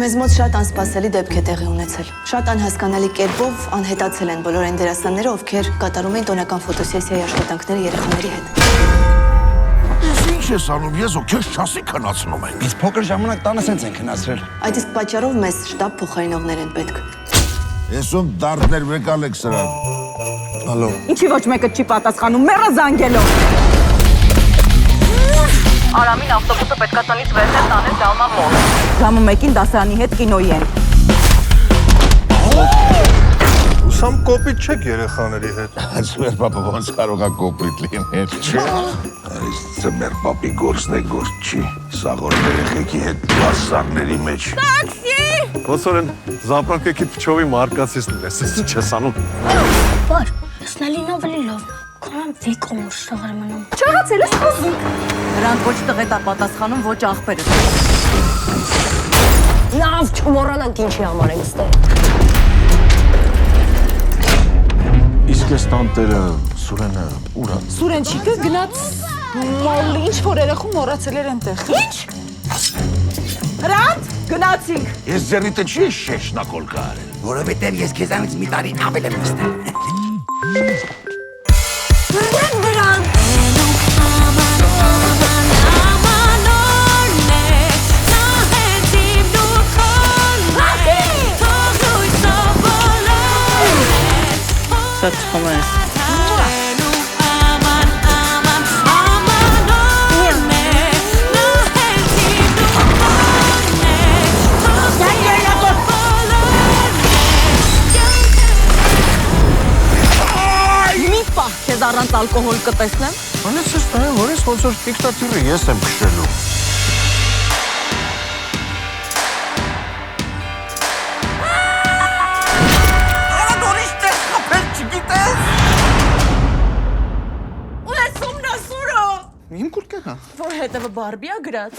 Մեզ մոտ շատ անսպասելի դեպք է տեղի ունեցել։ Շատ անհասկանալի կերպով անհետացել են բոլոր այն դերասանները, ովքեր կատարում էին տոնական ֆոտոսեսիայի աշխատանքները երեխաների հետ։ Ինչ ես անում, ես ու քեզ չասի քնացնում ենք։ Իսկ փոքր ժամանակ տանը սենց են քնացրել։ Այդ իսկ պատճառով մեզ շտաբ փոխարինողներ են պետք։ Եսում դարդներ մեկալ եք սրան։ Ալո։ Ինչի ոչ մեկը չի պատասխանում, մեռը զանգելով։ Արամին ավտոբուսը պետքա տնից վերցնել տանել Դալմա մոլ։ Ժամը 1-ին դասարանի հետ կինոյի են։ Ուսամ կոպիտ չեք երեխաների հետ։ Մեր պապը ոնց կարող է կոպիտ լինել, չէ՞։ Այս մեր պապի գործն է գործ չի։ Սաղոր երեխեքի հետ բասարների մեջ։ Ոսորեն զապրանքեքի փչովի մարկացիստն ես, ինչ ես անում։ Բար, ես նալինով էլի լավ, կանամ վիկոմ որ շտաղար մնում։ Չհացել ես խոզիկ։ Նրանք ոչ տղետ է պատասխանում, ոչ աղբերը։ Լավ չմոռանանք ինչի համար ենք ստեղ։ Իսկ ես տանտերը, Սուրենը, ուր է։ Սուրենչիկը գնաց մոլ, ինչ որ երեխու մոռացել էր այնտեղ։ Ինչ։ Հրանտ, գնացինք։ Ես ձեռիթը չի շեշնակոլ կարել։ Որովհետև ես քեզանից մի տարի ավել եմ նստել։ Շատ չխոմ ես։ Մի պահ քեզ առանց ալկոհոլ կտեսնեմ։ Անես ես նայեմ, որ ես ոնց որ դիկտատուրը ես եմ քշելու։ Ու ես ումնասուրո։ Իմ կուրկը հա։ Որ հետևը բարբի ա գրած։